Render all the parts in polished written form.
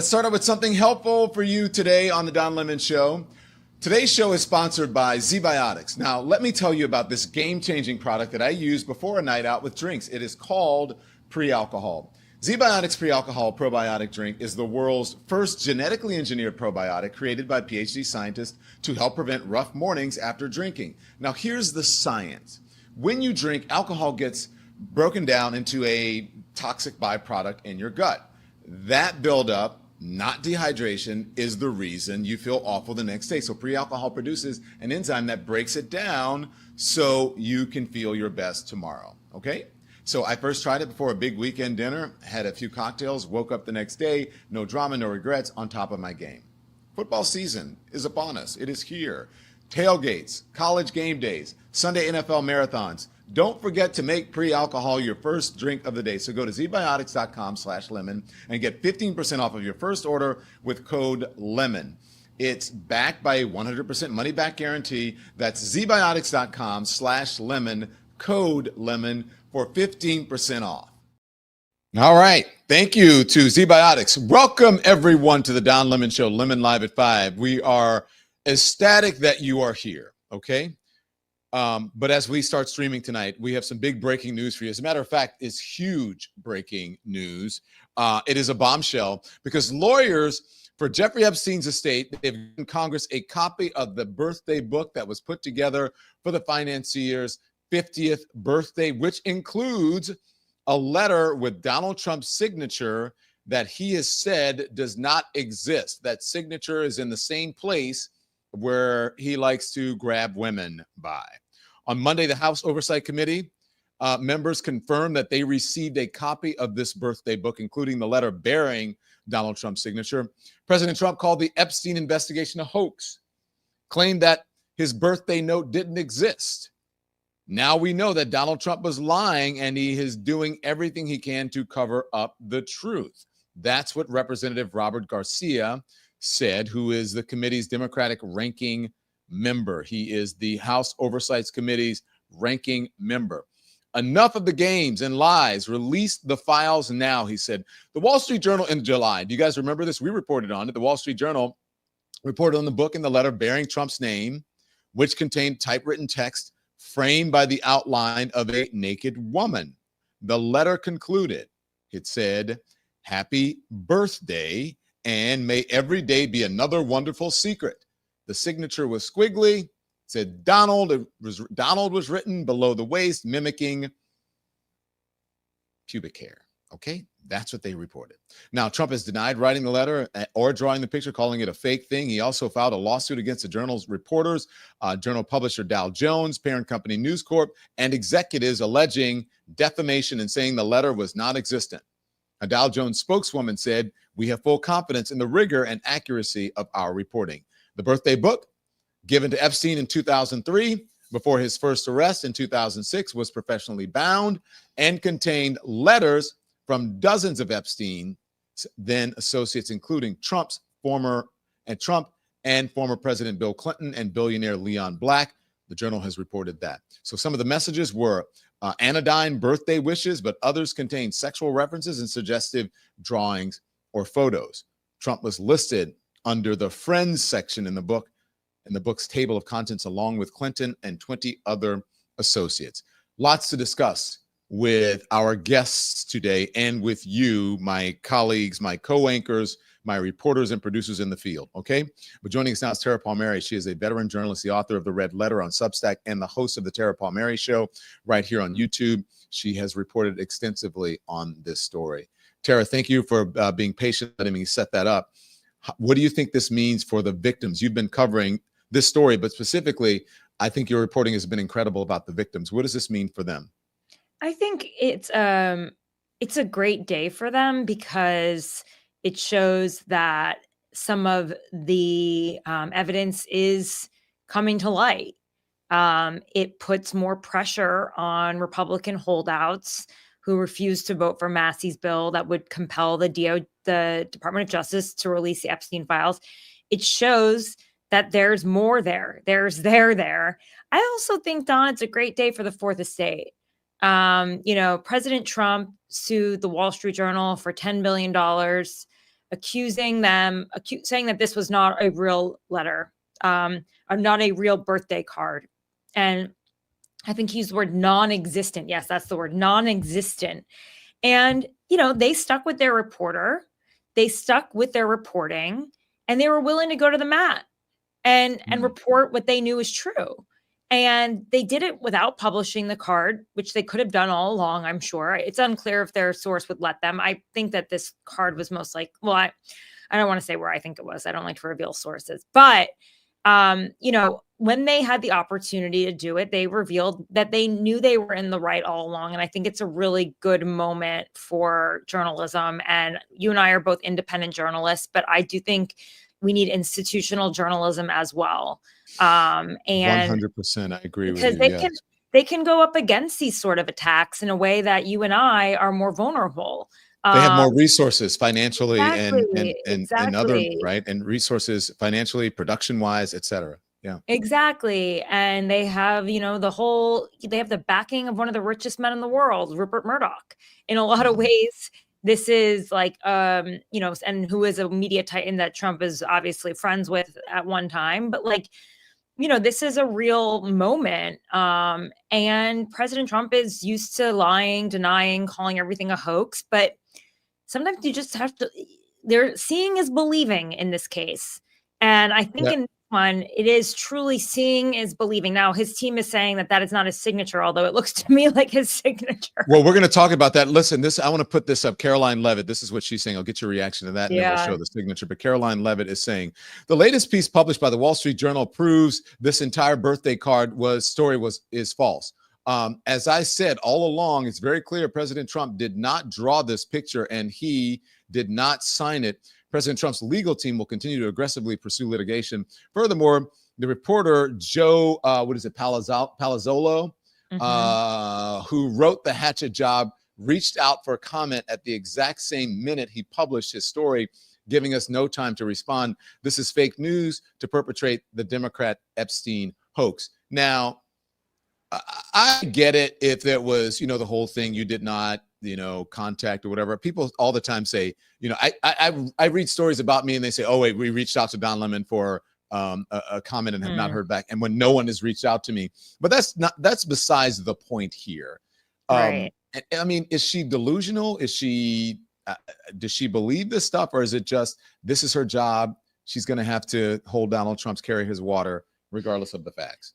Let's start out with something helpful for you today on the Don Lemon Show. Today's show is sponsored by ZBiotics. Now, let me tell you about this game-changing product that I use before a night out with drinks. It is called Pre-Alcohol. ZBiotics Pre-Alcohol Probiotic Drink is the world's first genetically engineered probiotic created by PhD scientists to help prevent rough mornings after drinking. Now, here's the science. When you drink, alcohol gets broken down into a toxic byproduct in your gut. That buildup, not dehydration, is the reason you feel awful the next day. So pre-alcohol produces an enzyme that breaks it down so you can feel your best tomorrow, okay? So I first tried it before a big weekend dinner, had a few cocktails, woke up the next day, no drama, no regrets, on top of my game. Football season is upon us. It is here. Tailgates, college game days, Sunday NFL marathons. Don't forget to make pre-alcohol your first drink of the day. So go to zbiotics.com/lemon and get 15% off of your first order with code LEMON. It's backed by a 100% money back guarantee. That's zbiotics.com/lemon, code LEMON for 15% off. All right. Thank you to ZBiotics. Welcome everyone to the Don Lemon Show, Lemon Live at 5. We are ecstatic that you are here. Okay. But as we start streaming tonight, we have some big breaking news for you. As a matter of fact, it's huge breaking news. It is a bombshell because lawyers for Jeffrey Epstein's estate, they've given Congress a copy of the birthday book that was put together for the financier's 50th birthday, which includes a letter with Donald Trump's signature that he has said does not exist. That signature is in the same place where he likes to grab women by. On Monday, the House Oversight Committee members confirmed that they received a copy of this birthday book, including the letter bearing Donald Trump's signature. President Trump called the Epstein investigation a hoax, claimed that his birthday note didn't exist. Now we know that Donald Trump was lying and he is doing everything he can to cover up the truth. That's what Representative Robert Garcia said, who is the committee's Democratic ranking member. He is the House Oversight Committee's ranking member. Enough of the games and lies. Release the files now, he said. The Wall Street Journal in July, do you guys remember this? We reported on it. The Wall Street Journal reported on the book and the letter bearing Trump's name, which contained typewritten text framed by the outline of a naked woman. The letter concluded, it said, "Happy birthday, and may every day be another wonderful secret." The signature was squiggly. It said Donald. Donald was written below the waist, mimicking pubic hair. Okay, that's what they reported. Now, Trump has denied writing the letter or drawing the picture, calling it a fake thing. He also filed a lawsuit against the Journal's reporters, Journal publisher Dow Jones, parent company News Corp, and executives alleging defamation and saying the letter was non-existent. A Dow Jones spokeswoman said, "We have full confidence in the rigor and accuracy of our reporting." The birthday book, given to Epstein in 2003, before his first arrest in 2006, was professionally bound and contained letters from dozens of Epstein's then associates, including Trump and former President Bill Clinton and billionaire Leon Black. The Journal has reported that. So some of the messages were anodyne birthday wishes, but others contained sexual references and suggestive drawings or photos. Trump was listed under the friends section in the book's table of contents, along with Clinton and 20 other associates. Lots to discuss with our guests today and with you, my colleagues, my co-anchors, my reporters and producers in the field, okay? But joining us now is Tara Palmeri. She is a veteran journalist, the author of The Red Letter on Substack, and the host of the Tara Palmeri Show right here on YouTube. She has reported extensively on this story. Tara, thank you for being patient, letting me set that up. What do you think this means for the victims? You've been covering this story, but specifically, I think your reporting has been incredible about the victims. What does this mean for them? I think it's a great day for them because it shows that some of the evidence is coming to light. It puts more pressure on Republican holdouts who refused to vote for Massey's bill that would compel the Department of Justice to release the Epstein files. It shows that there's more there. There's there. I also think, Don, it's a great day for the Fourth Estate. President Trump sued the Wall Street Journal for $10 billion accusing them, saying that this was not a real letter, or not a real birthday card. And I think he used the word non-existent. Yes, that's the word, non-existent. And, they stuck with their reporter, they stuck with their reporting, and they were willing to go to the mat and report what they knew is true. And they did it without publishing the card, which they could have done all along, I'm sure. It's unclear if their source would let them. I think that this card was most like, well, I don't want to say where I think it was. I don't like to reveal sources. But, when they had the opportunity to do it, they revealed that they knew they were in the right all along. And I think it's a really good moment for journalism. And you and I are both independent journalists, but I do think we need institutional journalism as well. And 100%, I agree with you. Because they can go up against these sort of attacks in a way that you and I are more vulnerable. They have more resources financially exactly, and other, right? And resources financially, production wise, et cetera. Yeah, exactly. And they have, they have the backing of one of the richest men in the world, Rupert Murdoch. In a lot of ways, this is like, and who is a media titan that Trump is obviously friends with at one time. But this is a real moment. And President Trump is used to lying, denying, calling everything a hoax. But sometimes you just have to, they're seeing is believing in this case. And I think in this one, it is truly seeing is believing. Now, his team is saying that is not his signature, although it looks to me like his signature. Well, we're going to talk about that. Listen, I want to put this up. Caroline Levitt, this is what she's saying. I'll get your reaction to that, and then we'll show the signature. But Caroline Levitt is saying, the latest piece published by the Wall Street Journal proves this entire birthday card is false. As I said all along, it's very clear President Trump did not draw this picture, and he did not sign it. President Trump's legal team will continue to aggressively pursue litigation. Furthermore, the reporter, Joe, Palazzolo, who wrote the hatchet job, reached out for a comment at the exact same minute he published his story, giving us no time to respond. This is fake news to perpetrate the Democrat Epstein hoax. Now, I get it if there was, the whole thing you did not, contact or whatever. People all the time say, I read stories about me and they say, oh, wait, we reached out to Don Lemon for a comment and have not heard back. And when no one has reached out to me, but that's besides the point here. Right. I mean, is she delusional? Does she believe this stuff, or is it just, this is her job? She's going to have to hold Donald Trump's carry his water, regardless of the facts.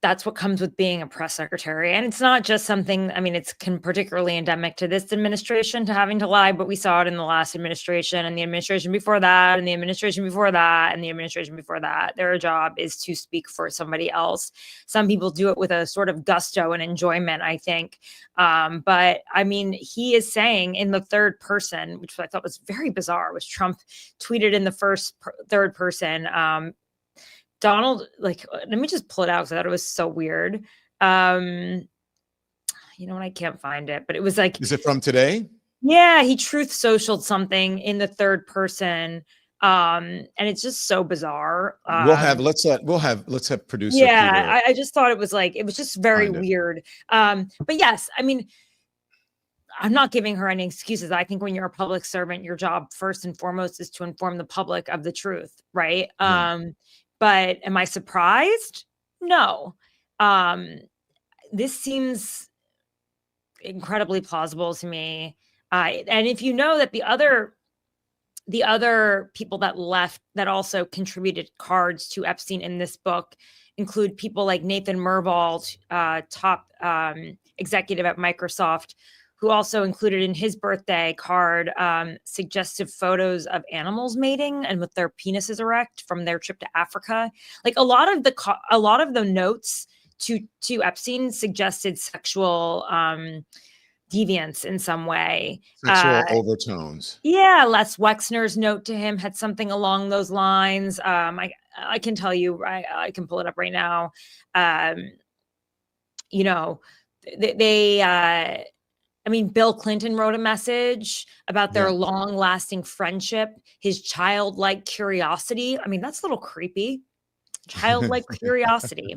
That's what comes with being a press secretary. And it's not just something, it's particularly endemic to this administration, to having to lie, but we saw it in the last administration and the administration before that and the administration before that and the administration before that. Their job is to speak for somebody else. Some people do it with a sort of gusto and enjoyment, I think. But he is saying in the third person, which I thought was very bizarre, was Trump tweeted in the third person, Donald, let me just pull it out because I thought it was so weird. I can't find it, but it was like, is it from today? Yeah, he truth socialed something in the third person. And it's just so bizarre. Let's have producer. Yeah, I just thought it was just very weird. But yes, I'm not giving her any excuses. I think when you're a public servant, your job first and foremost is to inform the public of the truth, right? Yeah. But am I surprised? No. This seems incredibly plausible to me. And if you know that the other people that left that also contributed cards to Epstein in this book include people like Nathan Myhrvold, top executive at Microsoft, who also included in his birthday card suggestive photos of animals mating and with their penises erect from their trip to Africa. A lot of the notes to Epstein suggested sexual deviance in some way. Sexual overtones. Yeah, Les Wexner's note to him had something along those lines. I can tell you, I can pull it up right now. Bill Clinton wrote a message about their long-lasting friendship, his childlike curiosity. That's a little creepy. Childlike curiosity.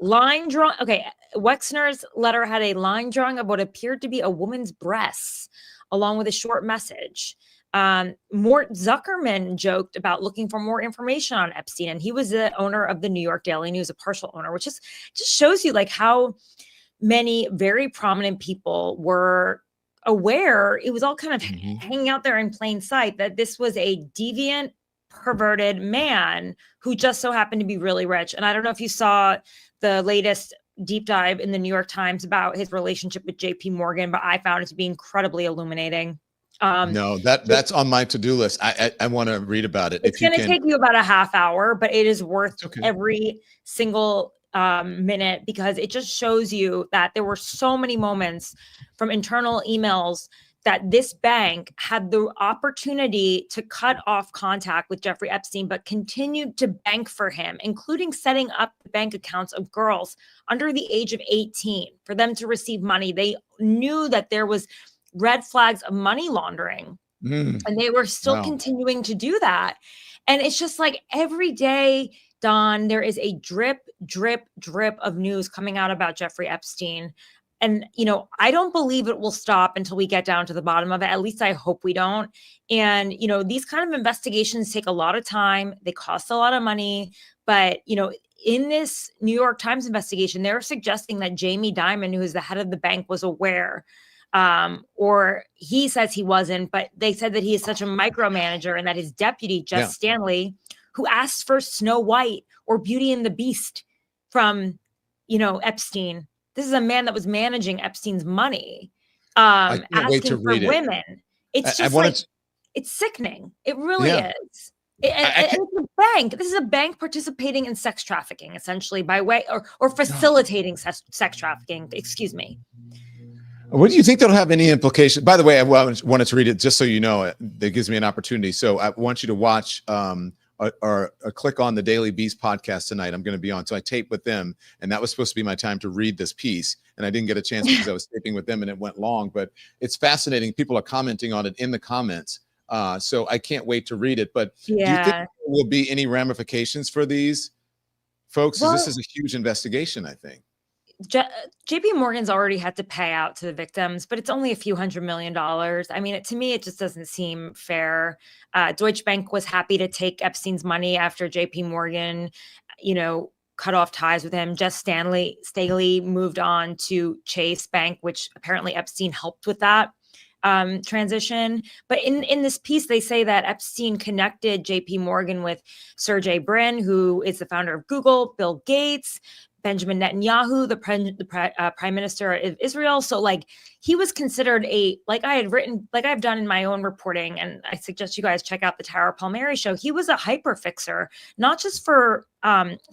Line drawing. Okay, Wexner's letter had a line drawing of what appeared to be a woman's breasts, along with a short message. Mort Zuckerman joked about looking for more information on Epstein, and he was the owner of the New York Daily News, a partial owner, which just shows you like how many very prominent people were aware. It was all kind of hanging out there in plain sight that this was a deviant, perverted man who just so happened to be really rich. And I don't know if you saw the latest deep dive in the New York Times about his relationship with JP Morgan, but I found it to be incredibly illuminating. No, that's on my to-do list. I want to read about it. It's going to take you about a half hour, but it is worth every single minute, because it just shows you that there were so many moments from internal emails that this bank had the opportunity to cut off contact with Jeffrey Epstein, but continued to bank for him, including setting up the bank accounts of girls under the age of 18 for them to receive money. They knew that there was red flags of money laundering, and they were still continuing to do that. And it's just like every day, Don, there is a drip, drip, drip of news coming out about Jeffrey Epstein. And, you know, I don't believe it will stop until we get down to the bottom of it. At least I hope we don't. And, you know, these kind of investigations take a lot of time. They cost a lot of money. But, you know, in this New York Times investigation, they're suggesting that Jamie Dimon, who is the head of the bank, was aware. Or he says he wasn't, but they said that he is such a micromanager, and that his deputy, Jess Stanley, who asked for Snow White or Beauty and the Beast from, you know, Epstein. This is a man that was managing Epstein's money, asking for women. It's just it's sickening. It really is. It's a bank. This is a bank participating in sex trafficking, essentially, by way or facilitating sex trafficking. Excuse me. What do you think that'll have any implication? By the way, I wanted to read it just so you know. That gives me an opportunity. So I want you to watch or click on the Daily Beast podcast tonight. I'm going to be on. So I taped with them, and that was supposed to be my time to read this piece, and I didn't get a chance because I was taping with them, and it went long. But it's fascinating. People are commenting on it in the comments. So I can't wait to read it. But do you think there will be any ramifications for these folks? Well, this is a huge investigation, I think. JP Morgan's already had to pay out to the victims, but it's only a few $100 million. I mean, to me, it just doesn't seem fair. Deutsche Bank was happy to take Epstein's money after JP Morgan, you know, cut off ties with him. Jess Stanley moved on to Chase Bank, which apparently Epstein helped with that transition. But in this piece, they say that Epstein connected JP Morgan with Sergey Brin, who is the founder of Google, Bill Gates, Benjamin Netanyahu, the prime minister of Israel. So like he was considered like I've done in my own reporting, and I suggest you guys check out the Tara Palmeri show. He was a hyper fixer, not just for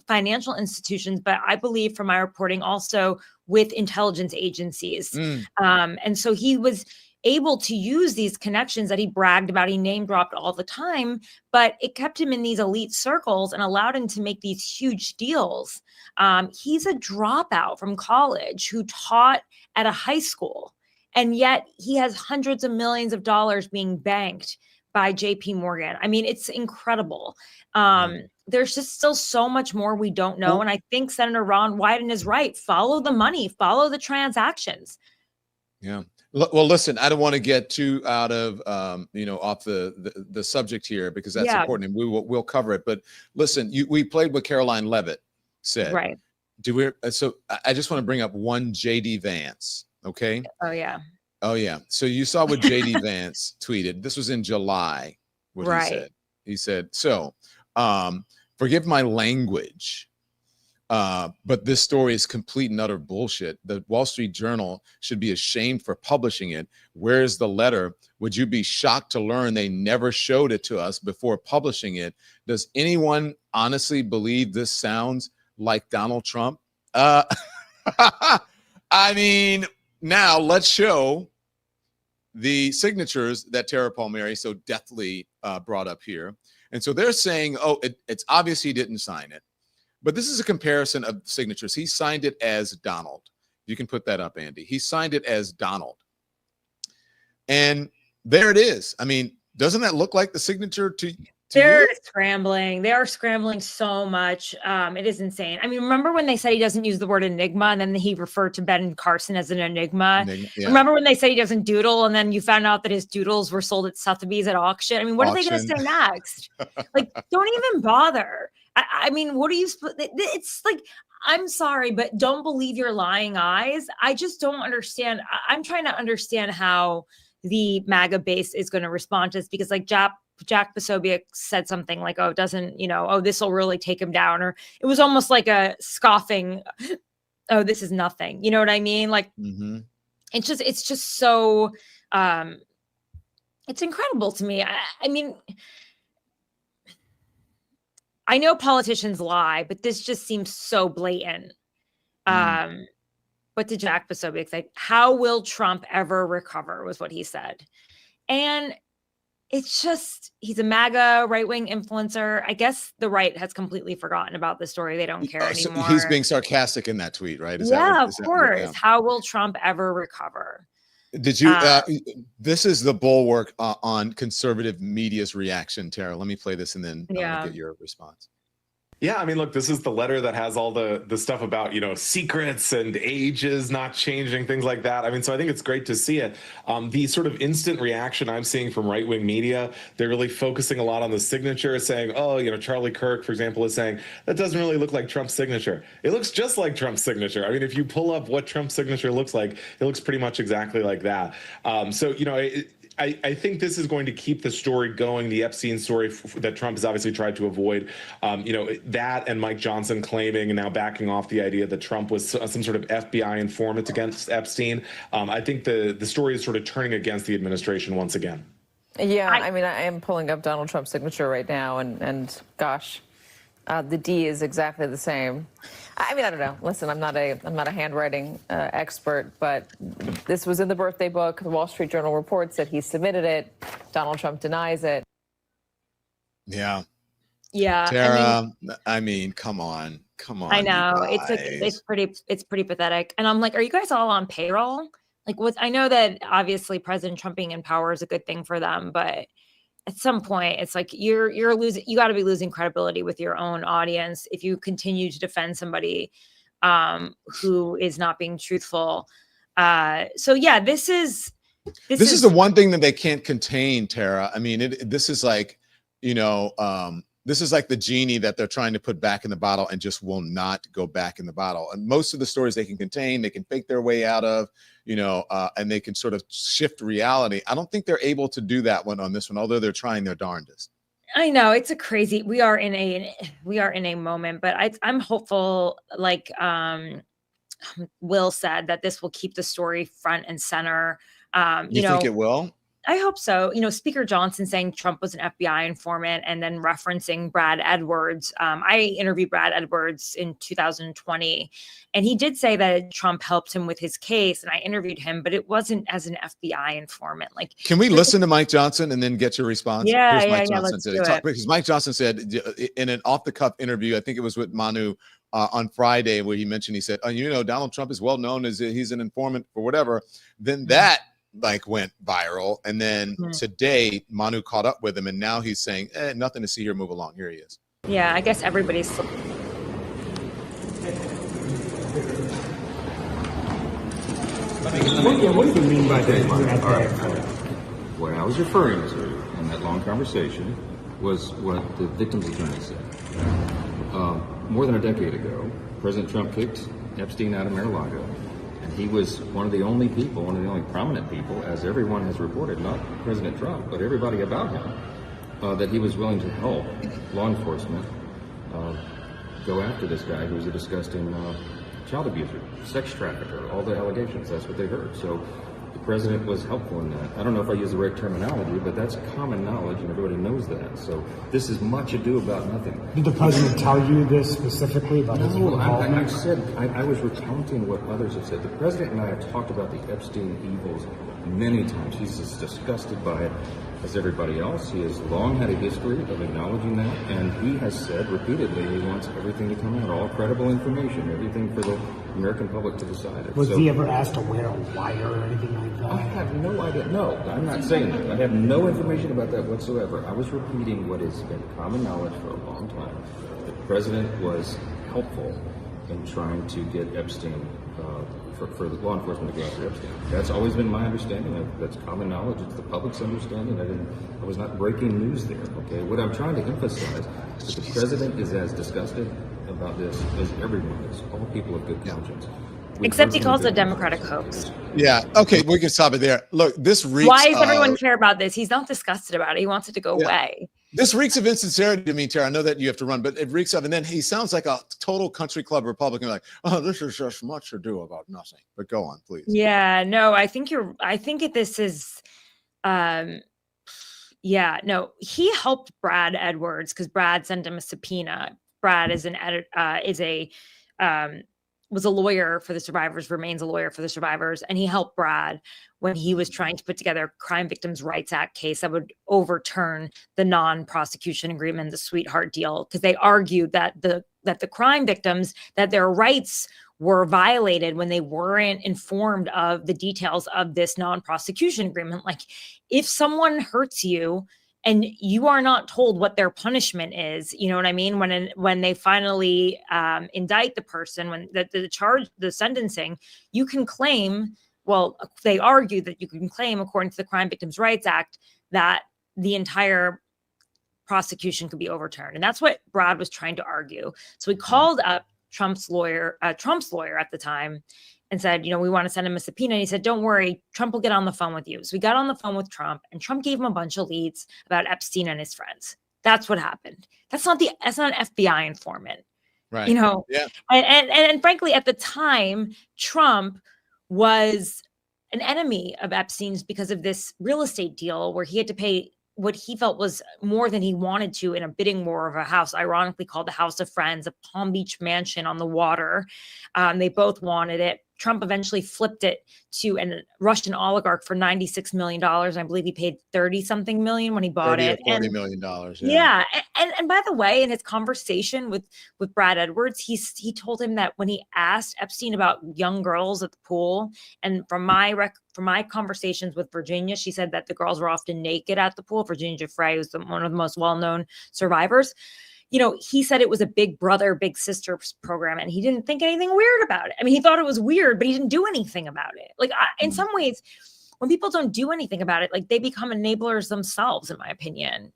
financial institutions, but I believe from my reporting also with intelligence agencies. And so he was able to use these connections that he bragged about, he name dropped all the time, but it kept him in these elite circles and allowed him to make these huge deals. He's a dropout from college who taught at a high school, and yet he has hundreds of millions of dollars being banked by JP Morgan. I mean, it's incredible. There's just still so much more we don't know. And I think Senator Ron Wyden is right. Follow the money, follow the transactions. Yeah. Well, listen, I don't want to get too out of, off the subject here, because that's important, and we'll cover it. But listen, we played what Caroline Levitt said. Right. So I just want to bring up one JD Vance. Okay. Oh yeah. So you saw what JD Vance tweeted. This was in July. What he said. He said, so forgive my language, but this story is complete and utter bullshit. The Wall Street Journal should be ashamed for publishing it. Where's the letter? Would you be shocked to learn they never showed it to us before publishing it? Does anyone honestly believe this sounds like Donald Trump? I mean, now let's show the signatures that Tara Palmeri so deftly brought up here. And so they're saying, it's obvious he didn't sign it. But this is a comparison of signatures. He signed it as Donald. You can put that up, Andy. He signed it as Donald. And there it is. I mean, doesn't that look like the signature to They're scrambling. They are scrambling so much. It is insane. I mean, remember when they said he doesn't use the word enigma and then he referred to Ben Carson as an enigma? Yeah. Remember when they said he doesn't doodle and then you found out that his doodles were sold at Sotheby's at auction? I mean, what are they going to say next? Like, don't even bother. I mean, what are you? It's like, I'm sorry, but don't believe your lying eyes. I just don't understand. I'm trying to understand how the MAGA base is going to respond to this because, like, Jack Posobiec said something like, oh, doesn't, this will really take him down. Or it was almost like a scoffing, oh, this is nothing. You know what I mean? Like, it's just so, it's incredible to me. I mean, I know politicians lie, but this just seems so blatant. What did Jack Posobiec say? How will Trump ever recover was what he said. And it's just, he's a MAGA right-wing influencer. I guess the right has completely forgotten about the story. They don't care anymore. So he's being sarcastic in that tweet, right? Of course. How will Trump ever recover? Did you, this is the bulwark on conservative media's reaction, Tara. Let me play this and then I'll get your response. Yeah, I mean, look, this is the letter that has all the stuff about, secrets and ages not changing, things like that. I mean, so I think it's great to see it. The sort of instant reaction I'm seeing from right-wing media, they're really focusing a lot on the signature, saying, oh, Charlie Kirk, for example, is saying, that doesn't really look like Trump's signature. It looks just like Trump's signature. I mean, if you pull up what Trump's signature looks like, it looks pretty much exactly like that. I think this is going to keep the story going, the Epstein story that Trump has obviously tried to avoid. That and Mike Johnson claiming and now backing off the idea that Trump was some sort of FBI informant against Epstein. I think the story is sort of turning against the administration once again. Yeah, I mean, I am pulling up Donald Trump's signature right now, and gosh, the D is exactly the same. I mean, I don't know. Listen, I'm not a handwriting expert, but this was in the birthday book. The Wall Street Journal reports that he submitted it. Donald Trump denies it. Yeah. Yeah. Tara, I mean, come on. I know. It's pretty pathetic. And I'm like, are you guys all on payroll? Like, I know that obviously President Trump being in power is a good thing for them, but at some point, it's like you're losing. You got to be losing credibility with your own audience if you continue to defend somebody who is not being truthful. So yeah, this is the one thing that they can't contain, Tara. I mean, this is like, this is like the genie that they're trying to put back in the bottle and just will not go back in the bottle. And most of the stories they can contain, they can fake their way out of, and they can sort of shift reality. I don't think they're able to do that one on this one, although they're trying their darndest. I know it's a crazy. We are in a moment, but I'm hopeful. Like Will said, that this will keep the story front and center. You think it will? I hope so. Speaker Johnson saying Trump was an FBI informant and then referencing Brad Edwards. I interviewed Brad Edwards in 2020, and he did say that Trump helped him with his case, and I interviewed him, but it wasn't as an FBI informant. Like, can we listen to Mike Johnson and then get your response? Yeah, let's do it. Because Mike Johnson said in an off-the-cuff interview, I think it was with Manu on Friday, where he mentioned, he said, Donald Trump is well known as he's an informant for whatever. Then that went viral, and then today Manu caught up with him, and now he's saying nothing to see here, move along. Here he is. Yeah, I guess everybody's What do you mean by that? What I was referring to in that long conversation was what the victim's attorney said. More than a decade ago, President Trump kicked Epstein out of Mar-a-Lago. And he was one of the only prominent people, as everyone has reported, not President Trump, but everybody about him, that he was willing to help law enforcement go after this guy who was a disgusting child abuser, sex trafficker, all the allegations. That's what they heard. So the president was helpful in that. I don't know if I use the right terminology, but that's common knowledge, and everybody knows that. So this is much ado about nothing. Did the president tell you this specifically about his involvement? I was recounting what others have said. The president and I have talked about the Epstein evils many times. He's just disgusted by it. as everybody else. He has long had a history of acknowledging that, and he has said repeatedly he wants everything to come out, all credible information, everything for the American public to decide. Was he ever asked to wear a wire or anything like that? I have no idea. No, I'm not saying that. I have no information about that whatsoever. I was repeating what has been common knowledge for a long time. The president was helpful in trying to get Epstein, for the law enforcement to go after Epstein. That's always been my understanding. That's common knowledge. It's the public's understanding. I was not breaking news there, okay? What I'm trying to emphasize is that the president is as disgusted about this as everyone is, all people of good conscience. Except he calls it a Democratic hoax. Yeah. Okay. We can stop it there. Look, this reeks. Why does everyone care about this? He's not disgusted about it. He wants it to go away. This reeks of insincerity to me, Tara. I know that you have to run, but it reeks of, and then he sounds like a total country club Republican, like, oh, this is just much ado about nothing. But go on, please. Yeah, no, I think this is, he helped Brad Edwards because Brad sent him a subpoena. Brad is was a lawyer for the survivors, remains a lawyer for the survivors, and he helped Brad when he was trying to put together a Crime Victims' Rights Act case that would overturn the non-prosecution agreement, the sweetheart deal, because they argued that the crime victims, that their rights were violated when they weren't informed of the details of this non-prosecution agreement. Like, if someone hurts you and you are not told what their punishment is, you know what I mean? When they finally indict the person, when the charge, the sentencing, you can claim, well, they argue that you can claim, according to the Crime Victims' Rights Act, that the entire prosecution could be overturned. And that's what Brad was trying to argue. So he called up Trump's lawyer at the time, and said, we want to send him a subpoena. And he said, don't worry, Trump will get on the phone with you. So we got on the phone with Trump, and Trump gave him a bunch of leads about Epstein and his friends. That's what happened. That's not an FBI informant. Right. Yeah. And frankly, at the time, Trump was an enemy of Epstein's because of this real estate deal where he had to pay what he felt was more than he wanted to in a bidding war of a house, ironically called the House of Friends, a Palm Beach mansion on the water. They both wanted it. Trump eventually flipped it to a Russian oligarch for $96 million. I believe he paid 30-something million when he bought it. $40 million. Yeah. And by the way, in his conversation with Brad Edwards, he told him that when he asked Epstein about young girls at the pool, and from my conversations with Virginia, she said that the girls were often naked at the pool. Virginia Giuffre was one of the most well-known survivors. He said it was a big brother, big sister program, and he didn't think anything weird about it. I mean, he thought it was weird, but he didn't do anything about it. Like, in some ways, when people don't do anything about it, like, they become enablers themselves, in my opinion.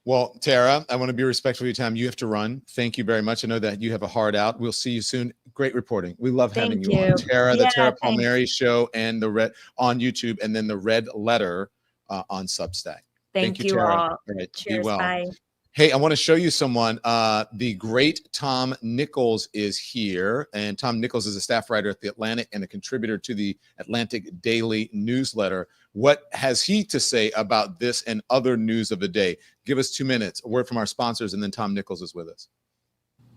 Well, Tara, I want to be respectful of your time. You have to run. Thank you very much. I know that you have a hard out. We'll see you soon. Great reporting. We love having you on. Tara, the Tara Palmeri Show, and the Red on YouTube, and then the Red Letter on Substack. Thank you, Tara. all. All right. Cheers. Be well. Bye. Hey, I want to show you someone. The great Tom Nichols is here. And Tom Nichols is a staff writer at The Atlantic and a contributor to the Atlantic Daily newsletter. What has he to say about this and other news of the day? Give us 2 minutes, a word from our sponsors, and then Tom Nichols is with us.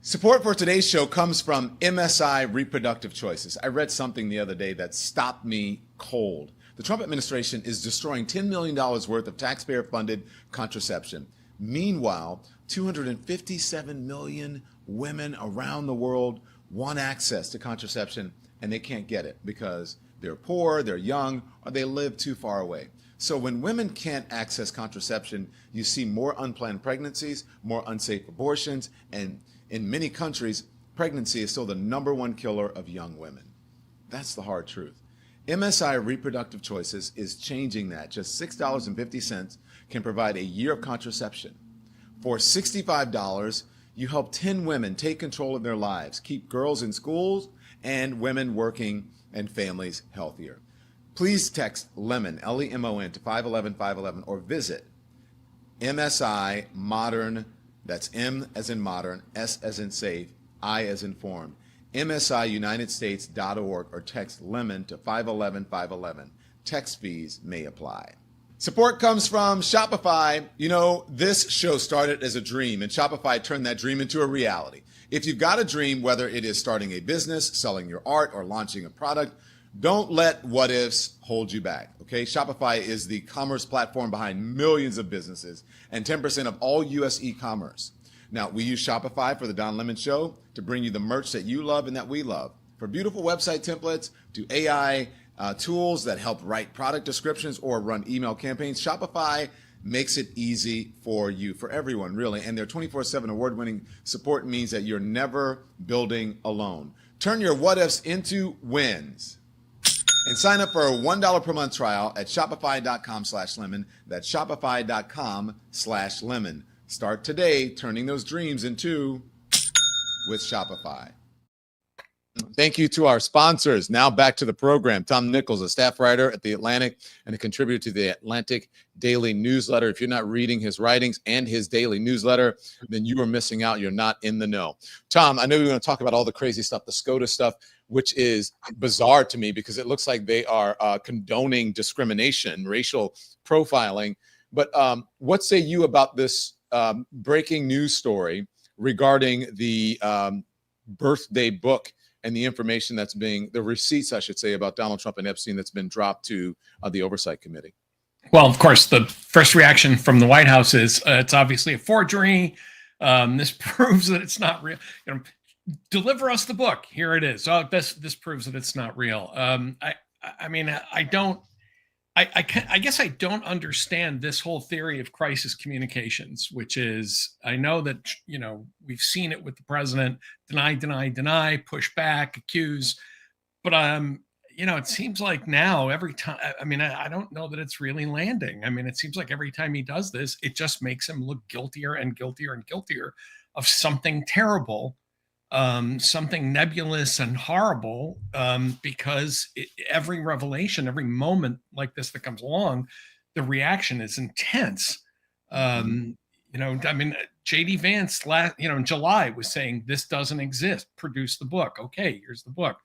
Support for today's show comes from MSI Reproductive Choices. I read something the other day that stopped me cold. The Trump administration is destroying $10 million worth of taxpayer-funded contraception. Meanwhile, 257 million women around the world want access to contraception, and they can't get it because they're poor, they're young, or they live too far away. So when women can't access contraception, you see more unplanned pregnancies, more unsafe abortions, and in many countries, pregnancy is still the #1 killer of young women. That's the hard truth. MSI Reproductive Choices is changing that. Just $6.50 can provide a year of contraception. For $65, you help 10 women take control of their lives, keep girls in schools and women working and families healthier. Please text LEMON, LEMON, to 511-511 or visit MSI Modern, that's M as in modern, S as in safe, I as informed, MSIUnitedStates.org, or text LEMON to 511-511. Text fees may apply. Support comes from Shopify. This show started as a dream, and Shopify turned that dream into a reality. If you've got a dream, whether it is starting a business, selling your art, or launching a product, Don't let what ifs hold you back. Okay. Shopify is the commerce platform behind millions of businesses and 10% of all US e-commerce. Now, we use Shopify for the Don Lemon Show to bring you the merch that you love and that we love. For beautiful website templates to AI tools that help write product descriptions or run email campaigns, Shopify makes it easy for you, for everyone, really. And their 24/7 award-winning support means that you're never building alone. Turn your what ifs into wins. And sign up for a $1 per month trial at shopify.com/lemon. That's shopify.com/lemon. Start today turning those dreams into with Shopify. Thank you to our sponsors. Now back to the program. Tom Nichols, a staff writer at The Atlantic and a contributor to the Atlantic Daily Newsletter. If you're not reading his writings and his daily newsletter, then you are missing out. You're not in the know. Tom, I know you're going to talk about all the crazy stuff, the SCOTUS stuff, which is bizarre to me because it looks like they are condoning discrimination, racial profiling. But what say you about this breaking news story regarding the birthday book and the information that's being, the receipts, I should say, about Donald Trump and Epstein that's been dropped to the Oversight Committee? Well, of course, the first reaction from the White House is it's obviously a forgery. This proves that it's not real. You know, deliver us the book. Here it is. Oh, this proves that it's not real. I guess I don't understand this whole theory of crisis communications, which is, I know that, you know, we've seen it with the president, deny, push back, accuse, but you know, it seems like now every time, I mean, I don't know that it's really landing. I mean, it seems like every time he does this, it just makes him look guiltier and guiltier and guiltier of something terrible, something nebulous and horrible, because every revelation, every moment like this that comes along, the reaction is intense. You know, I mean, J.D. Vance, in July was saying this doesn't exist. Produce the book. Okay, here's the book.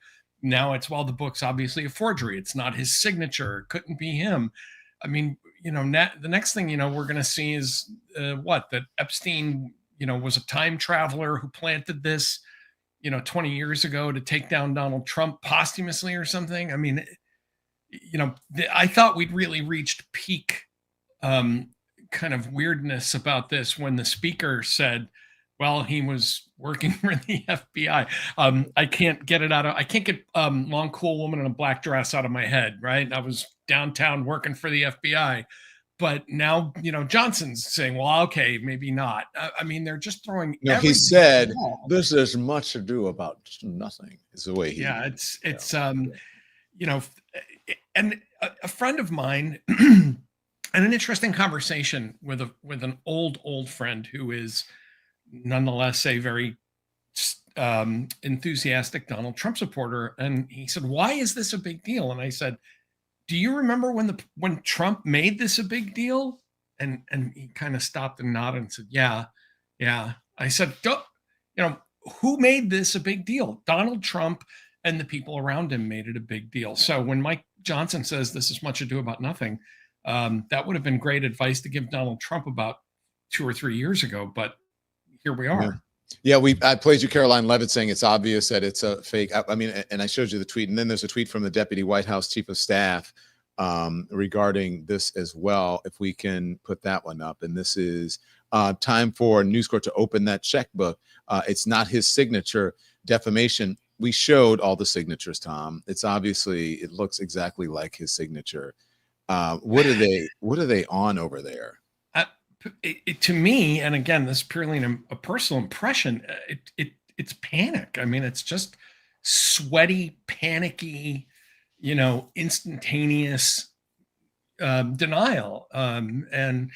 Now it's, well, the book's obviously a forgery. It's not his signature. It couldn't be him. I mean, you know, the next thing, you know, we're going to see is that Epstein, you know, was a time traveler who planted this, you know, 20 years ago to take down Donald Trump posthumously or something. I mean, you know, I thought we'd really reached peak kind of weirdness about this when the speaker said, well, he was working for the FBI. I can't get long, cool woman in a black dress out of my head, right? I was downtown working for the FBI. But now, you know, Johnson's saying, well, okay, maybe not. I mean, they're just throwing. No, he said, this is much ado about nothing, is the way he. Yeah, it's you know, and a friend of mine and an interesting conversation with an old friend who is nonetheless a very enthusiastic Donald Trump supporter. And he said, why is this a big deal? And I said, do you remember when Trump made this a big deal? And he kind of stopped and nodded and said, yeah. I said, you know, who made this a big deal? Donald Trump and the people around him made it a big deal. So when Mike Johnson says this is much ado about nothing, that would have been great advice to give Donald Trump about 2 or 3 years ago. But here we are. Yeah, I played you Caroline Levitt saying it's obvious that it's a fake. I mean, and I showed you the tweet, and then there's a tweet from the Deputy White House Chief of Staff regarding this as well. If we can put that one up, and this is time for News Corp to open that checkbook. It's not his signature. Defamation. We showed all the signatures, Tom. It's obviously, it looks exactly like his signature. What are they on over there? To me, and again, this is purely a personal impression, it's panic. I mean, it's just sweaty, panicky, you know, instantaneous denial. And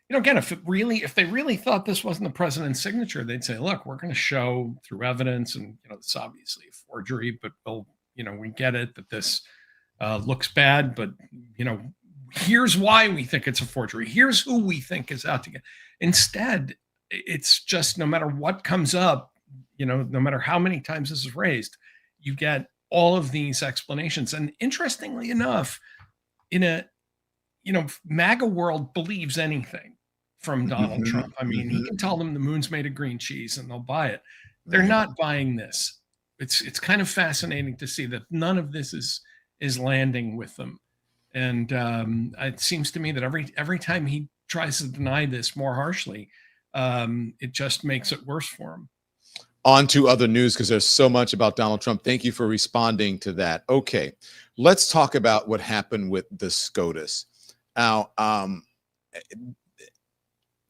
you know, again, if they really thought this wasn't the president's signature, they'd say, look, we're going to show through evidence, and you know, it's obviously a forgery, but we get it that this looks bad, but you know, here's why we think it's a forgery. Here's who we think is out to get. Instead, it's just, no matter what comes up, you know, no matter how many times this is raised, you get all of these explanations. And interestingly enough, in a, you know, MAGA world believes anything from Donald Trump. I mean, he can tell them the moon's made of green cheese and they'll buy it. They're not buying this. It's kind of fascinating to see that none of this is is landing with them. And it seems to me that every time he tries to deny this more harshly, it just makes it worse for him. On to other news, because there's so much about Donald Trump. Thank you for responding to that. Okay, let's talk about what happened with the SCOTUS. Now,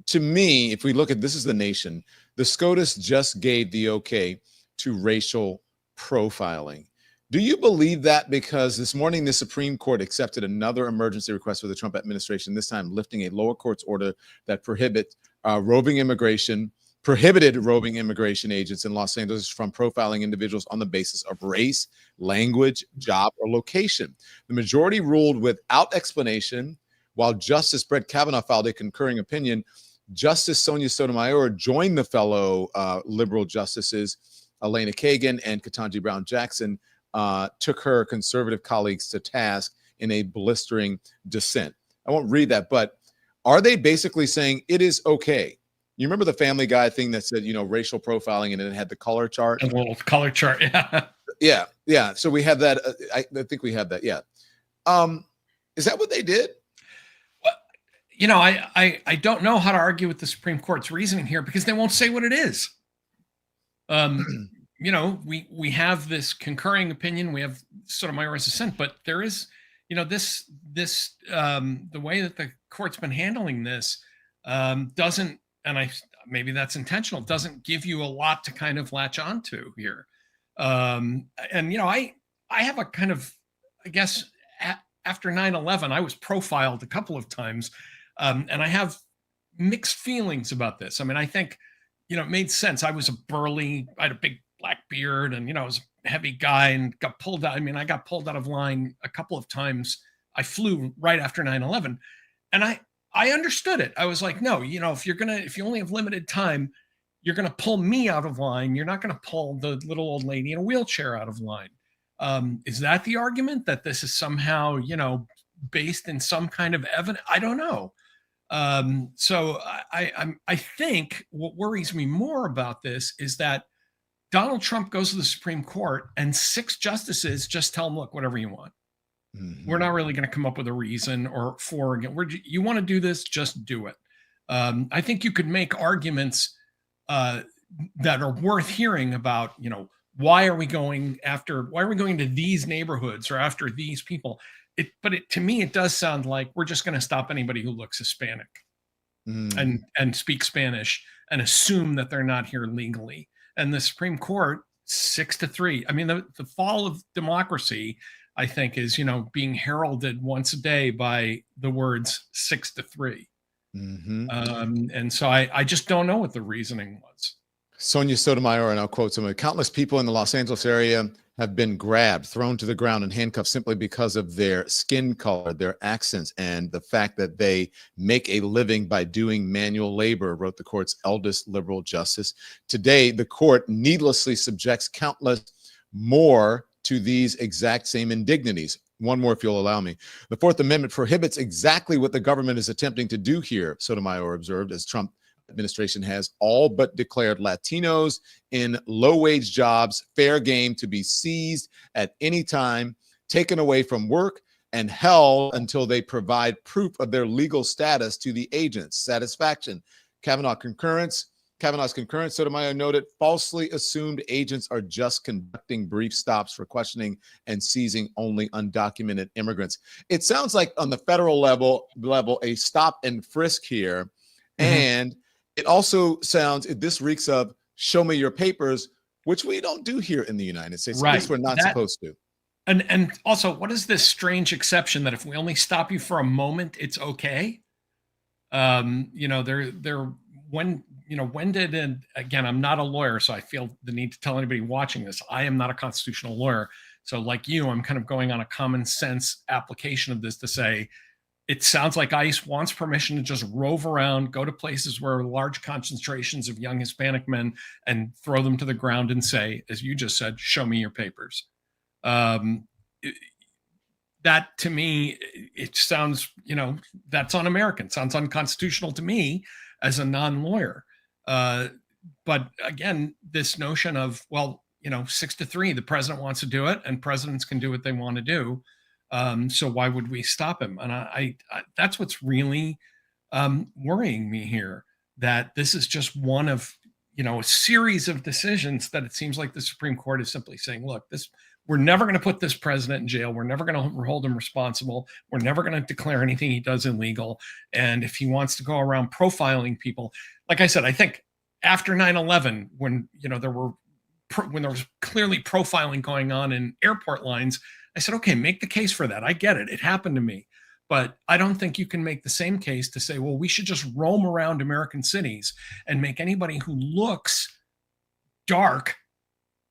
to me, if we look at this is the nation, the SCOTUS just gave the okay to racial profiling. Do you believe that? Because this morning, the Supreme Court accepted another emergency request for the Trump administration, this time lifting a lower court's order that prohibited roving immigration agents in Los Angeles from profiling individuals on the basis of race, language, job, or location. The majority ruled without explanation, while Justice Brett Kavanaugh filed a concurring opinion. Justice Sonia Sotomayor joined the fellow liberal justices, Elena Kagan and Ketanji Brown Jackson, took her conservative colleagues to task in a blistering dissent. I won't read that, but are they basically saying it is okay? You remember the Family Guy thing that said, racial profiling, and it had the color chart? A little color chart, yeah. Yeah. So we have that. I think we have that. Yeah. Is that what they did? Well, I don't know how to argue with the Supreme Court's reasoning here, because they won't say what it is. We have this concurring opinion, we have Sotomayor's dissent, but there is, the way that the court's been handling this doesn't, and maybe that's intentional, doesn't give you a lot to kind of latch onto here. I have a kind of, I guess, after 9/11, I was profiled a couple of times, and I have mixed feelings about this. I mean, I think, it made sense. I had a big black beard, and, I was a heavy guy and got pulled out. I mean, I got pulled out of line a couple of times. I flew right after 9/11, and I understood it. I was like, no, if you only have limited time, you're going to pull me out of line. You're not going to pull the little old lady in a wheelchair out of line. Is that the argument, that this is somehow, based in some kind of evidence? I don't know. So I think what worries me more about this is that Donald Trump goes to the Supreme Court and 6 justices just tell him, look, whatever you want. Mm-hmm. We're not really going to come up with a reason or for again. You want to do this, just do it. I think you could make arguments that are worth hearing about, why are we going to these neighborhoods or after these people? To me, it does sound like we're just going to stop anybody who looks Hispanic and speaks Spanish and assume that they're not here legally. And the Supreme Court, 6-3. I mean, the fall of democracy, I think, is, being heralded once a day by the words 6-3. Mm-hmm. And so I just don't know what the reasoning was. Sonia Sotomayor, and I'll quote some of it, countless people in the Los Angeles area have been grabbed, thrown to the ground, and handcuffed simply because of their skin color, their accents, and the fact that they make a living by doing manual labor, wrote the court's eldest liberal justice. Today, the court needlessly subjects countless more to these exact same indignities. One more, if you'll allow me. The Fourth Amendment prohibits exactly what the government is attempting to do here, Sotomayor observed, as Trump administration has all but declared Latinos in low-wage jobs fair game to be seized at any time, taken away from work, and held until they provide proof of their legal status to the agent's satisfaction. Kavanaugh's concurrence, Sotomayor noted, falsely assumed agents are just conducting brief stops for questioning and seizing only undocumented immigrants. It sounds like on the federal level, a stop and frisk here. Mm-hmm. And it also sounds, this reeks of show me your papers, which we don't do here in the United States. Right. At least we're not supposed to. And also, what is this strange exception that if we only stop you for a moment, it's okay? When did, and again, I'm not a lawyer, so I feel the need to tell anybody watching this, I am not a constitutional lawyer. So like you, I'm kind of going on a common sense application of this to say, it sounds like ICE wants permission to just rove around, go to places where large concentrations of young Hispanic men and throw them to the ground and say, as you just said, show me your papers. That to me, it sounds, that's un-American, sounds unconstitutional to me as a non-lawyer. But again, this notion of, well, 6-3, the president wants to do it, and presidents can do what they want to do. So why would we stop him? And I that's what's really worrying me here, that this is just one of, a series of decisions that it seems like the Supreme Court is simply saying, look, we're never going to put this president in jail. We're never going to hold him responsible. We're never going to declare anything he does illegal. And if he wants to go around profiling people, like I said, I think after 9/11, when there was clearly profiling going on in airport lines, I said, okay, make the case for that. I get it. It happened to me. But I don't think you can make the same case to say, well, we should just roam around American cities and make anybody who looks dark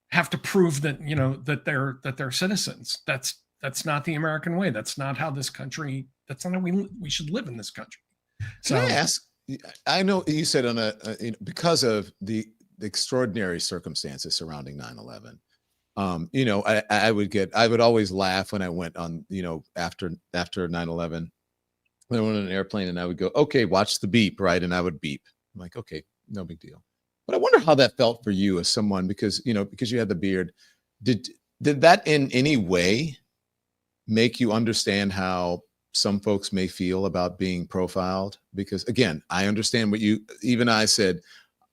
have to prove that, that they're citizens. That's not the American way. That's not how this country, that's not how we should live in this country. So can I ask, I know you said because of the extraordinary circumstances surrounding 9/11, I would always laugh when I went on, after 9/11, when I went on an airplane, and I would go, okay, watch the beep, right? And I would beep. I'm like, okay, no big deal. But I wonder how that felt for you as someone, because you had the beard. Did that in any way make you understand how some folks may feel about being profiled? Because again, I understand what I said,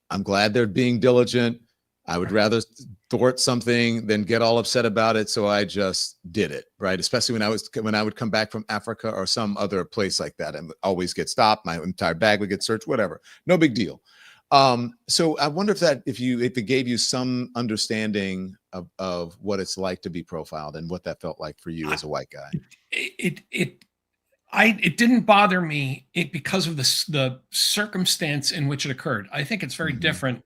I'm glad they're being diligent. I would rather thwart something than get all upset about it. So I just did it, right? Especially when I would come back from Africa or some other place like that, and always get stopped. My entire bag would get searched, whatever. No big deal. So I wonder if it gave you some understanding of what it's like to be profiled, and what that felt like for you as a white guy. It didn't bother me because of the circumstance in which it occurred. I think it's very different.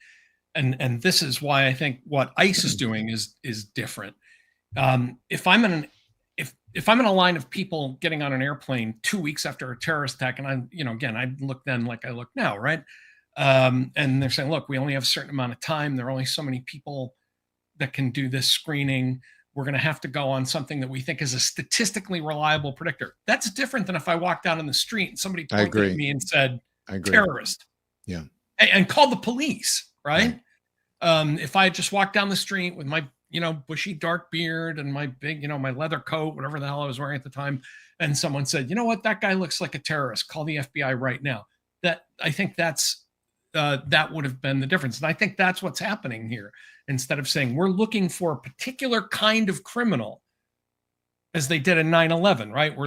And this is why I think what ICE is doing is different. If I'm in a line of people getting on an airplane 2 weeks after a terrorist attack, and I look then like I look now, right? And they're saying, look, we only have a certain amount of time. There are only so many people that can do this screening. We're going to have to go on something that we think is a statistically reliable predictor. That's different than if I walked down in the street and somebody pointed at me and said, terrorist. Yeah. And called the police, right? If I just walked down the street with my, bushy dark beard and my big, my leather coat, whatever the hell I was wearing at the time, and someone said, you know what, that guy looks like a terrorist, call the FBI right now. I think that would have been the difference. And I think that's what's happening here. Instead of saying we're looking for a particular kind of criminal, as they did in 9/11, right?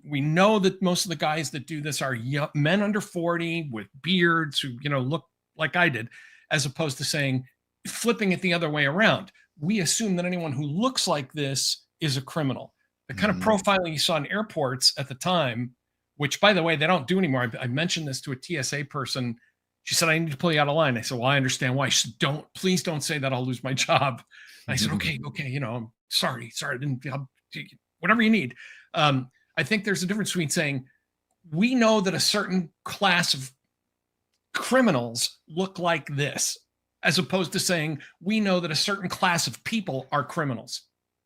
We know that most of the guys that do this are men under 40 with beards who, look like I did, as opposed to flipping it the other way around. We assume that anyone who looks like this is a criminal. The kind of profiling you saw in airports at the time, which, by the way, they don't do anymore. I mentioned this to a TSA person. She said, I need to pull you out of line. I said, well, I understand why. She said, please don't say that. I'll lose my job. And I said, okay. I'm sorry. Whatever you need. I think there's a difference between saying, we know that a certain class of criminals look like this, as opposed to saying, we know that a certain class of people are criminals.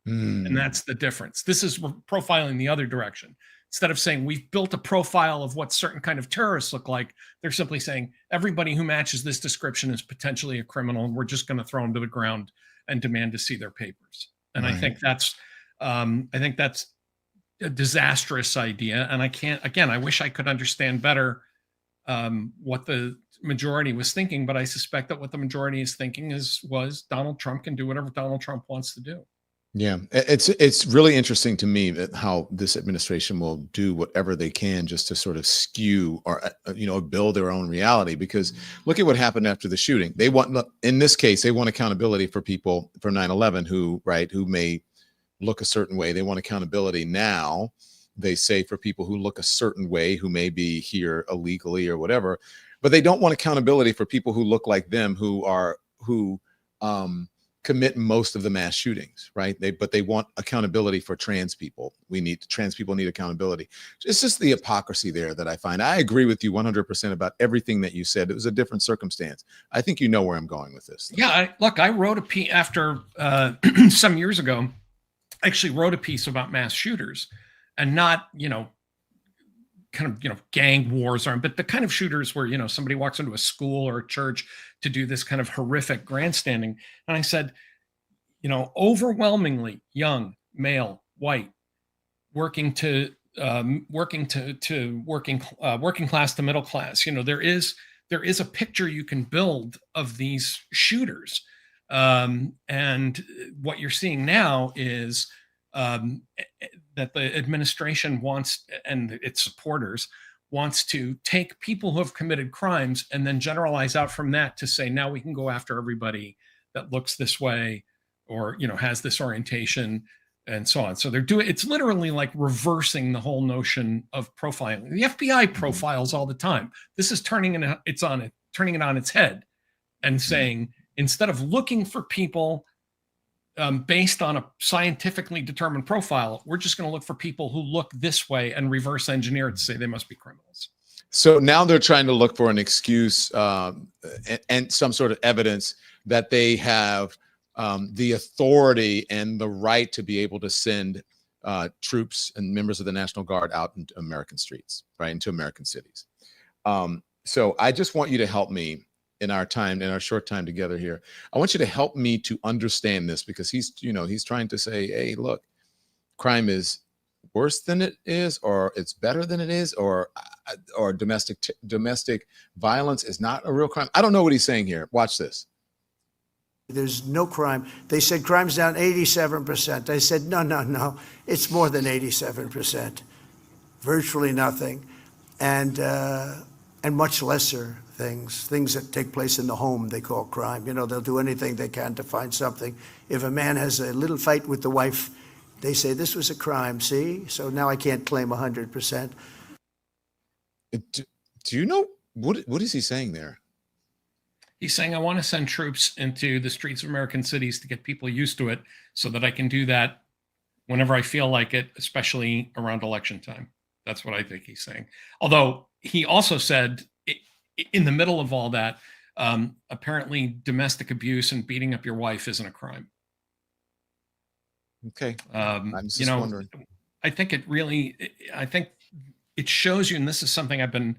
And that's the difference. This is profiling the other direction. Instead of saying we've built a profile of what certain kind of terrorists look like, they're simply saying everybody who matches this description is potentially a criminal, and we're just going to throw them to the ground and demand to see their papers. And I think that's a disastrous idea. And I wish I could understand better what the majority was thinking, but I suspect that what the majority is thinking was Donald Trump can do whatever Donald Trump wants to do. Yeah, it's really interesting to me that how this administration will do whatever they can just to sort of skew or build their own reality. Because look at what happened after the shooting. In this case, they want accountability for people for 9/11 who may look a certain way. They want accountability now, they say, for people who look a certain way, who may be here illegally or whatever. But they don't want accountability for people who look like them, who commit most of the mass shootings, right? But they want accountability for trans people. Trans people need accountability. It's just the hypocrisy there that I find. I agree with you 100% about everything that you said. It was a different circumstance. I think you know where I'm going with this. Yeah, I wrote a piece after some years ago. I actually wrote a piece about mass shooters, and not gang wars but the kind of shooters where somebody walks into a school or a church to do this kind of horrific grandstanding. And I said, overwhelmingly young, male, white, working class to middle class. There is a picture you can build of these shooters, and what you're seeing now is that the administration wants, and its supporters wants to take people who have committed crimes and then generalize out from that to say, now we can go after everybody that looks this way or has this orientation and so on. So it's literally like reversing the whole notion of profiling. The FBI profiles all the time. This is turning it on its head and saying, instead of looking for people based on a scientifically determined profile, we're just going to look for people who look this way and reverse engineer it to say they must be criminals. So now they're trying to look for an excuse and some sort of evidence that they have the authority and the right to be able to send troops and members of the National Guard out into American streets, right, into American cities. So I just want you to help me in our short time together here. I want you to help me to understand this, because he's trying to say, hey, look, crime is worse than it is, or it's better than it is, or domestic violence is not a real crime. I don't know what he's saying here. Watch this. There's no crime. They said crime's down 87%. I said, no. It's more than 87%. Virtually nothing. And much lesser things that take place in the home, they call crime. They'll do anything they can to find something. If a man has a little fight with the wife, they say this was a crime, see? So now I can't claim 100%. Do you know, what is he saying there? He's saying, I want to send troops into the streets of American cities to get people used to it so that I can do that whenever I feel like it, especially around election time. That's what I think he's saying. Although he also said, in the middle of all that, apparently domestic abuse and beating up your wife isn't a crime. Okay. I'm just wondering. I think it shows you, and this is something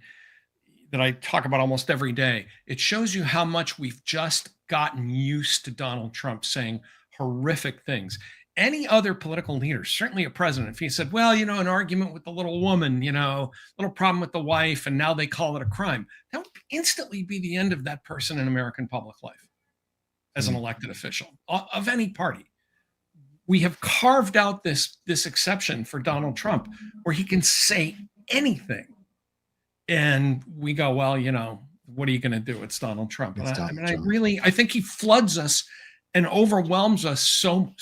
that I talk about almost every day. It shows you how much we've just gotten used to Donald Trump saying horrific things. Any other political leader, certainly a president, if he said, well, an argument with the little woman, little problem with the wife, and now they call it a crime, that would instantly be the end of that person in American public life as an elected official of any party. We have carved out this exception for Donald Trump where he can say anything. And we go, well, what are you going to do? It's Donald Trump. I think he floods us and overwhelms us so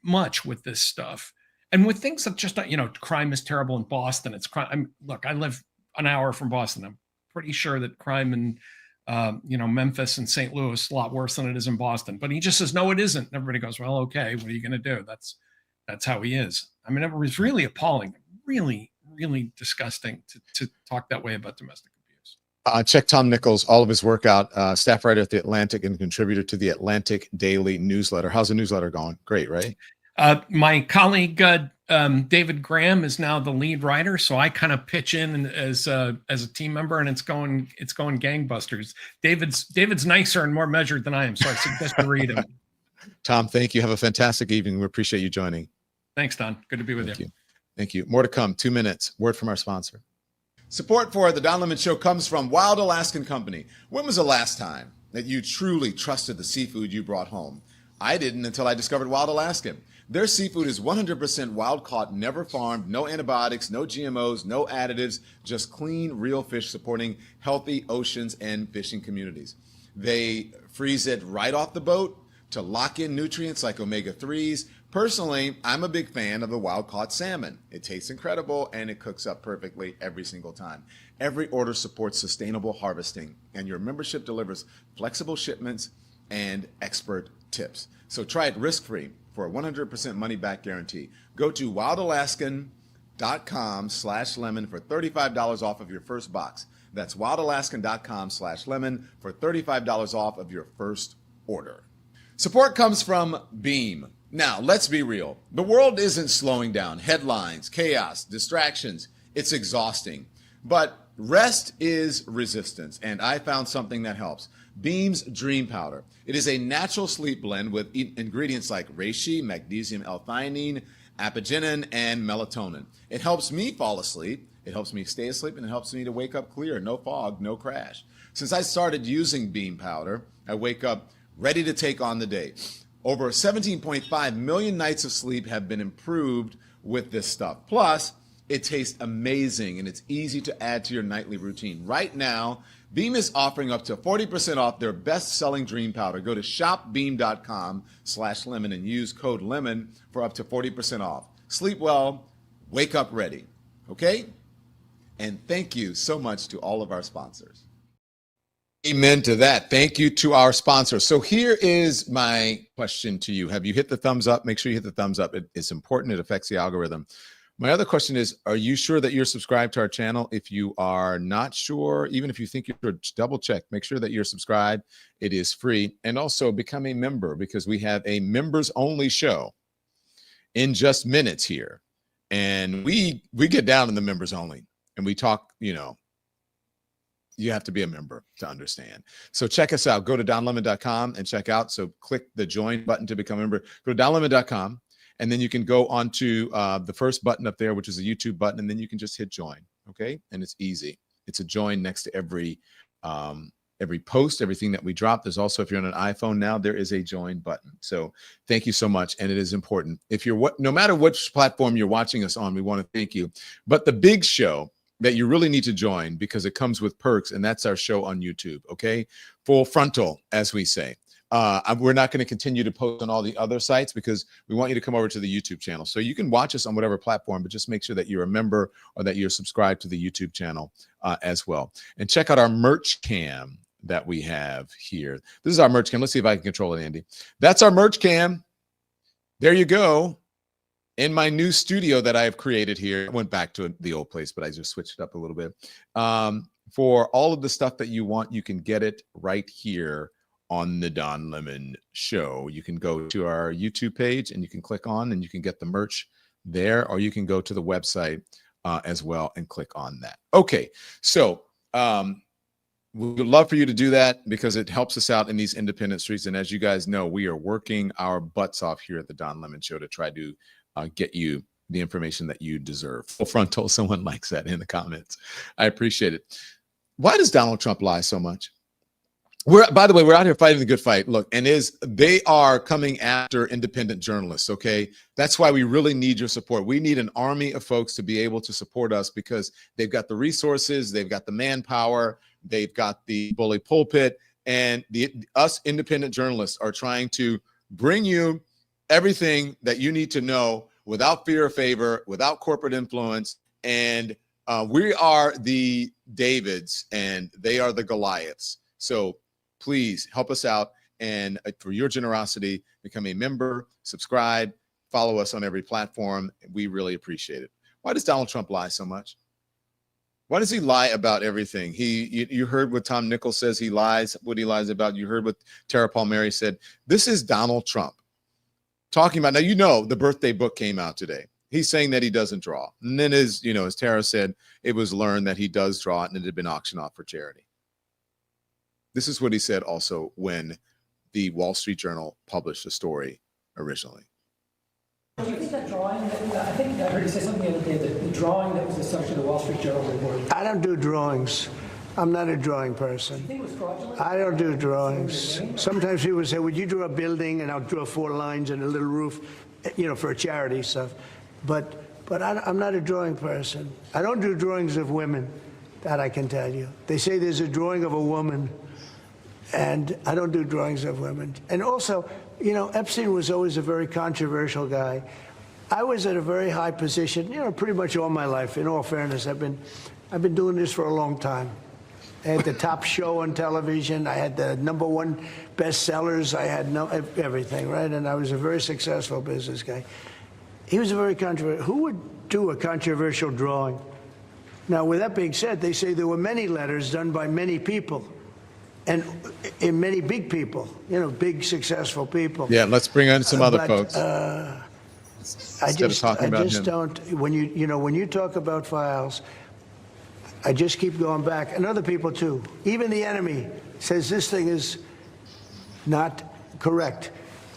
much with this stuff. And with things that just, crime is terrible in Boston. It's crime. Look, I live an hour from Boston. I'm pretty sure that crime in, Memphis and St. Louis is a lot worse than it is in Boston. But he just says, no, it isn't. And everybody goes, well, okay, what are you going to do? That's how he is. It was really appalling, really, really disgusting to talk that way about domestic abuse. Check Tom Nichols, all of his work out, staff writer at The Atlantic and contributor to the Atlantic Daily newsletter. How's the newsletter going? Great, right? My colleague, David Graham, is now the lead writer. So I kind of pitch in as a team member, and it's going gangbusters. David's nicer and more measured than I am. So I suggest you read him. Tom, thank you. Have a fantastic evening. We appreciate you joining. Thanks, Don. Good to be with you. Thank you. More to come. 2 minutes. Word from our sponsor. Support for the Don Lemon Show comes from Wild Alaskan Company. When was the last time that you truly trusted the seafood you brought home? I didn't until I discovered Wild Alaskan. Their seafood is 100% wild caught, never farmed, no antibiotics, no GMOs, no additives, just clean, real fish supporting healthy oceans and fishing communities. They freeze it right off the boat to lock in nutrients like omega-3s. Personally, I'm a big fan of the wild-caught salmon. It tastes incredible, and it cooks up perfectly every single time. Every order supports sustainable harvesting, and your membership delivers flexible shipments and expert tips. So try it risk-free for a 100% money-back guarantee. Go to wildalaskan.com/lemon for $35 off of your first box. That's wildalaskan.com/lemon for $35 off of your first order. Support comes from Beam. Now, let's be real. The world isn't slowing down. Headlines, chaos, distractions. It's exhausting. But rest is resistance, and I found something that helps. Beam's Dream Powder. It is a natural sleep blend with ingredients like reishi, magnesium L-theanine, apigenin, and melatonin. It helps me fall asleep, it helps me stay asleep, and it helps me to wake up clear. No fog, no crash. Since I started using Beam Powder, I wake up ready to take on the day. Over 17.5 million nights of sleep have been improved with this stuff. Plus, it tastes amazing and it's easy to add to your nightly routine. Right now, Beam is offering up to 40% off their best-selling Dream Powder. Go to shopbeam.com/lemon and use code LEMON for up to 40% off. Sleep well, wake up ready. Okay? And thank you so much to all of our sponsors. Amen to that. Thank you to our sponsors. So here is my question to you. Have you hit the thumbs up? Make sure you hit the thumbs up. It's important. It affects the algorithm. My other question is, are you sure that you're subscribed to our channel? If you are not sure, even if you think you're, double check, make sure that you're subscribed. It is free. And also become a member, because we have a members only show in just minutes here. And we get down in the members only and we talk, you know, you have to be a member to understand. So check us out. Go to donlemon.com and check out. So click the join button to become a member. Go to donlemon.com. And then you can go onto the first button up there, which is a YouTube button, and then you can just hit join, okay? And it's easy. It's a join next to every post, everything that we drop. There's also, if you're on an iPhone now, there is a join button. So thank you so much, and it is important. If you're no matter which platform you're watching us on, we want to thank you. But the big show that you really need to join, because it comes with perks, and that's our show on YouTube, okay? Full frontal, as we say. We're not going to continue to post on all the other sites because we want you to come over to the YouTube channel. So you can watch us on whatever platform, but just make sure that you're a member or that you're subscribed to the YouTube channel as well. And check out our merch cam that we have here. This is our merch cam. Let's see if I can control it, Andy. That's our merch cam. There you go. In my new studio that I have created here. I went back to the old place, but I just switched it up a little bit. For all of the stuff that you want, you can get it right here on the Don Lemon Show. You can go to our YouTube page and you can click on and you can get the merch there, or you can go to the website as well and click on that. Okay, so we would love for you to do that because it helps us out in these independent streets. And as you guys know, we are working our butts off here at the Don Lemon Show to try to get you the information that you deserve. Full frontal, someone likes that in the comments. I appreciate it. Why does Donald Trump lie so much? By the way, we're out here fighting the good fight. Look, and they are coming after independent journalists, okay? That's why we really need your support. We need an army of folks to be able to support us because they've got the resources, they've got the manpower, they've got the bully pulpit, and us independent journalists are trying to bring you everything that you need to know without fear or favor, without corporate influence, and we are the Davids and they are the Goliaths. So please help us out, and for your generosity, become a member, subscribe, follow us on every platform. We really appreciate it. Why does Donald Trump lie so much? Why does he lie about everything? You heard what Tom Nichols says he lies, what he lies about. You heard what Tara Palmeri said. This is Donald Trump talking about, now you know the birthday book came out today. He's saying that he doesn't draw. And then as Tara said, it was learned that he does draw it and it had been auctioned off for charity. This is what he said also when the Wall Street Journal published a story originally. Do you think that drawing, I think I heard you say something the other day, that the drawing that was the subject of the Wall Street Journal report. I don't do drawings. I'm not a drawing person. You think it was fraudulent? I don't do drawings. Sometimes people say, would you draw a building? And I'll draw 4 lines and a little roof, for a charity stuff. But I'm not a drawing person. I don't do drawings of women, that I can tell you. They say there's a drawing of a woman, and I don't do drawings of women. And also, Epstein was always a very controversial guy. I was at a very high position, pretty much all my life. In all fairness, I've been doing this for a long time. I had the top show on television. I had the #1 bestsellers. I had everything, right? And I was a very successful business guy. He was a very controversial. Who would do a controversial drawing? Now, with that being said, they say there were many letters done by many people. And in many big people, big successful people. Yeah, let's bring on some other folks. I just don't. When you talk about files, I just keep going back, and other people too. Even the enemy says this thing is not correct,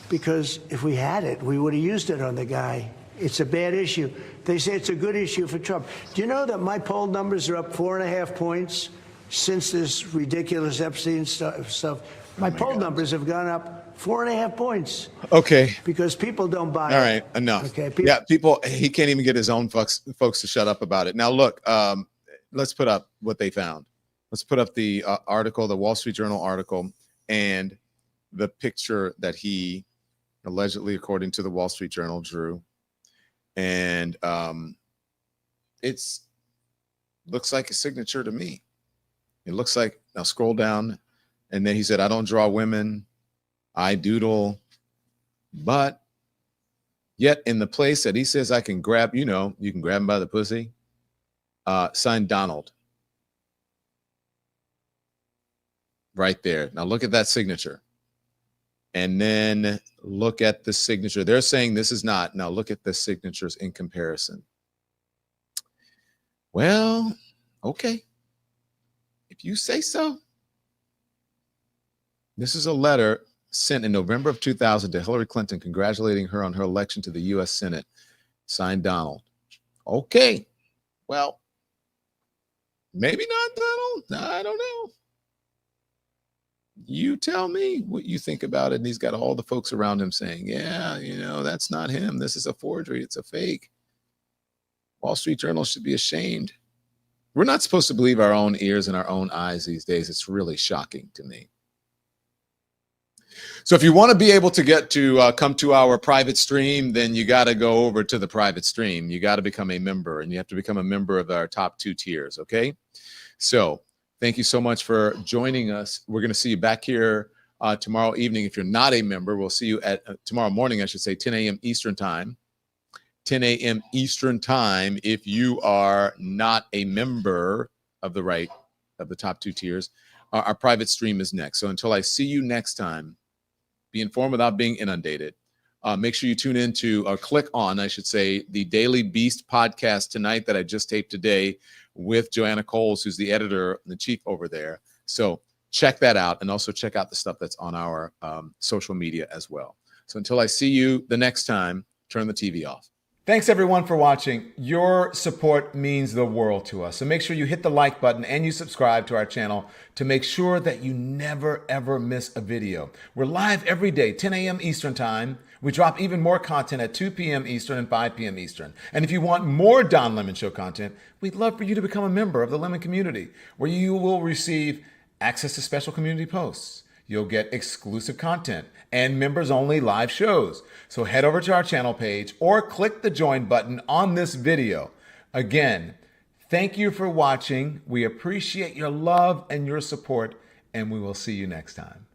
because if we had it, we would have used it on the guy. It's a bad issue. They say it's a good issue for Trump. Do you know that my poll numbers are up 4.5 points since this ridiculous Epstein stuff? My poll numbers have gone up 4.5 points. Okay. Because people don't buy it. All right, enough. Okay. He can't even get his own folks to shut up about it. Now, look, let's put up what they found. Let's put up the article, the Wall Street Journal article, and the picture that he allegedly, according to the Wall Street Journal, drew. And it's looks like a signature to me. It looks like, now scroll down, and then he said, I don't draw women, I doodle, but yet in the place that he says I can grab, you can grab him by the pussy, signed Donald. Right there. Now look at that signature. And then look at the signature. They're saying this is not. Now look at the signatures in comparison. Well, okay. If you say so. This is a letter sent in November of 2000 to Hillary Clinton congratulating her on her election to the U.S. Senate. Signed Donald. Okay. Well, maybe not Donald. I don't know. You tell me what you think about it. And he's got all the folks around him saying, yeah, that's not him. This is a forgery. It's a fake. Wall Street Journal should be ashamed. We're not supposed to believe our own ears and our own eyes these days. It's really shocking to me. So if you want to be able to get to come to our private stream, then you got to go over to the private stream. You got to become a member, and you have to become a member of our top 2 tiers. Okay. So thank you so much for joining us. We're going to see you back here tomorrow evening. If you're not a member, we'll see you at tomorrow morning, I should say, 10 a.m. Eastern time. 10 a.m. Eastern time. If you are not a member of the top 2 tiers, our private stream is next. So until I see you next time, be informed without being inundated. Make sure you tune in to, or click on, I should say, the Daily Beast podcast tonight that I just taped today with Joanna Coles, who's the editor and the chief over there. So check that out, and also check out the stuff that's on our social media as well. So until I see you the next time, turn the TV off. Thanks everyone for watching. Your support means the world to us. So make sure you hit the like button and you subscribe to our channel to make sure that you never ever miss a video. We're live every day, 10 a.m. Eastern time. We drop even more content at 2 p.m. Eastern and 5 p.m. Eastern. And if you want more Don Lemon Show content, we'd love for you to become a member of the Lemon community, where you will receive access to special community posts. You'll get exclusive content and members-only live shows. So head over to our channel page or click the join button on this video. Again, thank you for watching. We appreciate your love and your support, and we will see you next time.